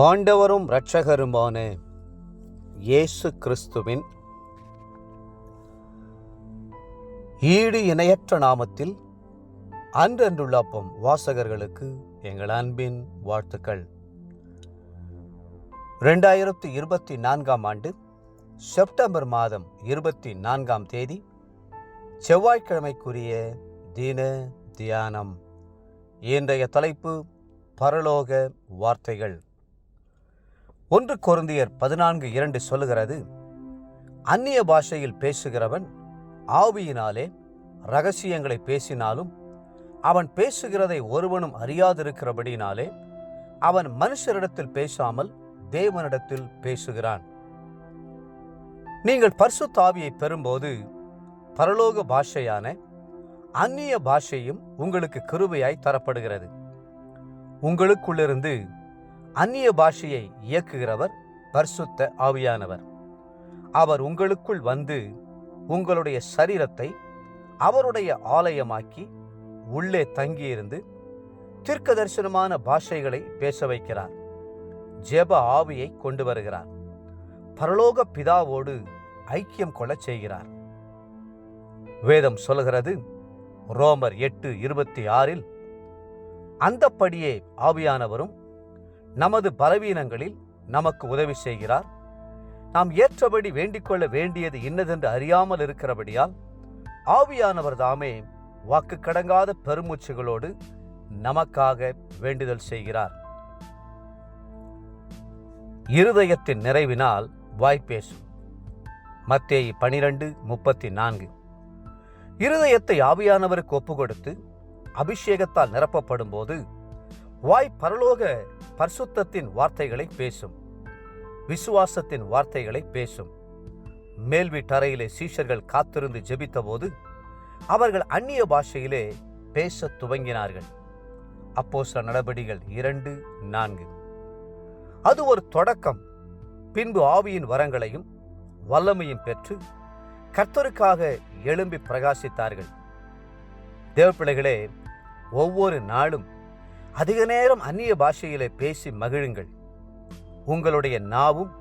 ஆண்டவரும் இரட்சகருமான இயேசு கிறிஸ்துவின் ஈடு இணையற்ற நாமத்தில் அன்றன்றுள்ள அப்பம் வாசகர்களுக்கு எங்கள் அன்பின் வாழ்த்துக்கள். 2024 ஆண்டு செப்டம்பர் மாதம் 24 தேதி செவ்வாய்க்கிழமைக்குரிய தின தியானம். இன்றைய தலைப்பு பரலோக வார்த்தைகள். 1 கொரிந்தியர் 14:2 சொல்லுகிறது, அந்நிய பாஷையில் பேசுகிறவன் ஆவியினாலே இரகசியங்களை பேசினாலும் அவன் பேசுகிறதை ஒருவனும் அறியாதிருக்கிறபடினாலே அவன் மனுஷரிடத்தில் பேசாமல் தேவனிடத்தில் பேசுகிறான். நீங்கள் பரிசுத்த ஆவியை பெறும்போது பரலோக பாஷையான அந்நிய பாஷையும் உங்களுக்கு கிருபையாய் தரப்படுகிறது. உங்களுக்குள்ளிருந்து அந்நிய பாஷையை இயக்குகிறவர் பரிசுத்த ஆவியானவர். அவர் உங்களுக்குள் வந்து உங்களுடைய சரீரத்தை அவருடைய ஆலயமாக்கி உள்ளே தங்கியிருந்து தீர்க்கதரிசனமான பாஷைகளை பேச வைக்கிறார். ஜெப ஆவியை கொண்டு வருகிறார். பரலோக பிதாவோடு ஐக்கியம் கொள்ளச் செய்கிறார். வேதம் சொல்லுகிறது, ரோமர் 8:26, அந்தப்படியே ஆவியானவரும் நமது பலவீனங்களில் நமக்கு உதவி செய்கிறார். நாம் ஏற்றபடி வேண்டிக்கொள்ள வேண்டியது இன்னதென்று அறியாமல் இருக்கிறபடியால் ஆவியானவர் தாமே வாக்கு கடங்காத பெருமூச்சுகளோடு நமக்காக வேண்டுதல் செய்கிறார். இருதயத்தின் நிறைவினால் வாய் பேசும். மத்தேயு 12:34. இருதயத்தை ஆவியானவருக்கு ஒப்புக்கொடுத்து அபிஷேகத்தால் நிரப்பப்படும் போது வாய் பரலோக பரிசுத்தத்தின் வார்த்தைகளை பேசும், விசுவாசத்தின் வார்த்தைகளை பேசும். மேல் வீட்டறையிலே சீஷர்கள் காத்திருந்து ஜெபித்த போது அவர்கள் அந்நிய பாஷையிலே பேச துவங்கினார்கள். அப்போஸ்தலர் நடபடிகள் 2:4. அது ஒரு தொடக்கம். பின்பு ஆவியின் வரங்களையும் வல்லமையும் பெற்று கர்த்தருக்காக எழும்பி பிரகாசித்தார்கள். தேவப்பிள்ளைகளே, ஒவ்வொரு நாளும் அதிக நேரம் அந்நிய பாஷையிலே பேசி மகிழுங்கள். உங்களுடைய நாவும்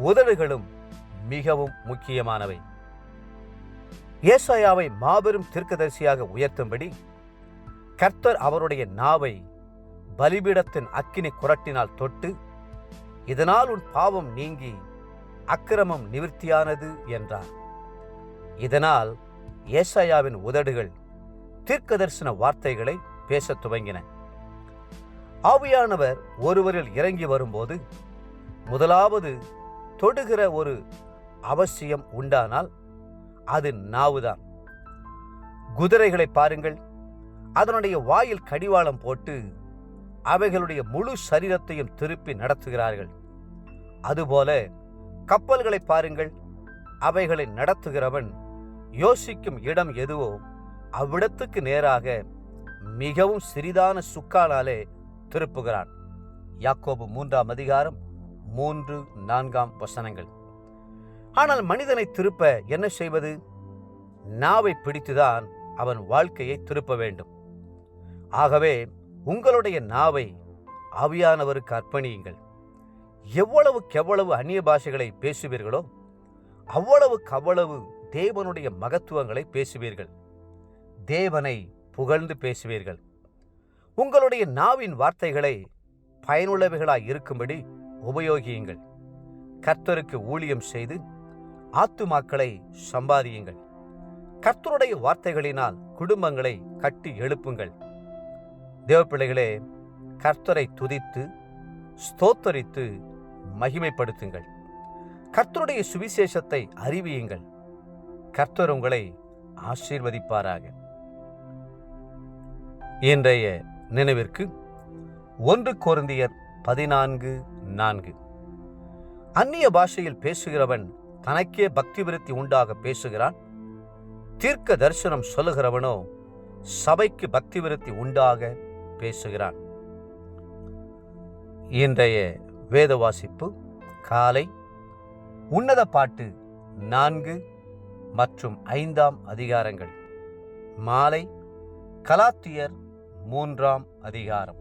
உதடுகளும் மிகவும் முக்கியமானவை. ஏசாயாவை மாபெரும் தீர்க்கதரிசியாக உயர்த்தும்படி கர்த்தர் அவருடைய நாவை பலிபீடத்தின் அக்கினி குறட்டினால் தொட்டு, இதனால் உன் பாவம் நீங்கி அக்கிரமம் நிவிர்த்தியானது என்றார். இதனால் ஏசாயாவின் உதடுகள் தீர்க்கதரிசன வார்த்தைகளை பேசத் துவங்கின. ஆவியானவர் ஒருவரில் இறங்கி வரும்போது முதலாவது தொடுகிற ஒரு அவசியம் உண்டானால் அது நாவுதான். குதிரைகளை பாருங்கள், அதனுடைய வாயில் கடிவாளம் போட்டு அவைகளுடைய முழு சரீரத்தையும் திருப்பி நடத்துகிறார்கள். அதுபோல கப்பல்களை பாருங்கள், அவைகளை நடத்துகிறவன் யோசிக்கும் இடம் எதுவோ அவ்விடத்துக்கு நேராக மிகவும் சிறிதான சுக்காலாலே திருப்புகிறான். யாக்கோபு 3:3-4. ஆனால் மனிதனை திருப்ப என்ன செய்வது? நாவை பிடித்துதான் அவன் வாழ்க்கையை திருப்ப வேண்டும். ஆகவே உங்களுடைய நாவை ஆவியானவருக்கு அர்ப்பணியுங்கள். எவ்வளவுக்கெவ்வளவு அந்நிய பாஷைகளை பேசுவீர்களோ அவ்வளவுக்கு தேவனுடைய மகத்துவங்களை பேசுவீர்கள். தேவனை புகழ்ந்து பேசுவீர்கள். உங்களுடைய நாவின் வார்த்தைகளை பயனுள்ளவைகளாய் இருக்கும்படி உபயோகியுங்கள். கர்த்தருக்கு ஊழியம் செய்து ஆத்துமாக்களை சம்பாதியுங்கள். கர்த்தருடைய வார்த்தைகளினால் குடும்பங்களை கட்டி எழுப்புங்கள். தேவப்பிள்ளைகளே, கர்த்தரை துதித்து ஸ்தோத்தரித்து மகிமைப்படுத்துங்கள். கர்த்தருடைய சுவிசேஷத்தை அறிவியுங்கள். கர்த்தர் உங்களை ஆசீர்வதிப்பாராக. இன்றைய நினைவிற்கு 1 கொரிந்தியர் 14:4. அந்நிய பாஷையில் பேசுகிறவன் தனக்கே பக்தி விருத்தி உண்டாக பேசுகிறான். தீர்க்க தரிசனம் சொல்லுகிறவனோ சபைக்கு பக்தி விருத்தி உண்டாக பேசுகிறான். இன்றைய வேத வாசிப்பு காலை உன்னத பாட்டு 4 மற்றும் 5 அதிகாரங்கள், மாலை கலாத்தியர் 3 அதிகாரம்.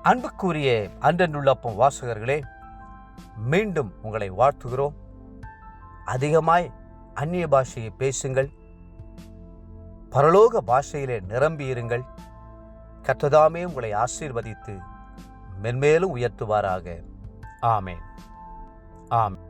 அன்புக்குரிய அன்றென்றுள்ளப்பம் வாசகர்களே, மீண்டும் உங்களை வாழ்த்துகிறோம். அதிகமாய் அந்நிய பாஷையை பேசுங்கள். பரலோக பாஷையிலே நிரம்பியிருங்கள். கர்த்ததாமே உங்களை ஆசீர்வதித்து மென்மேலும் உயர்த்துவாராக. ஆமென். ஆமென்.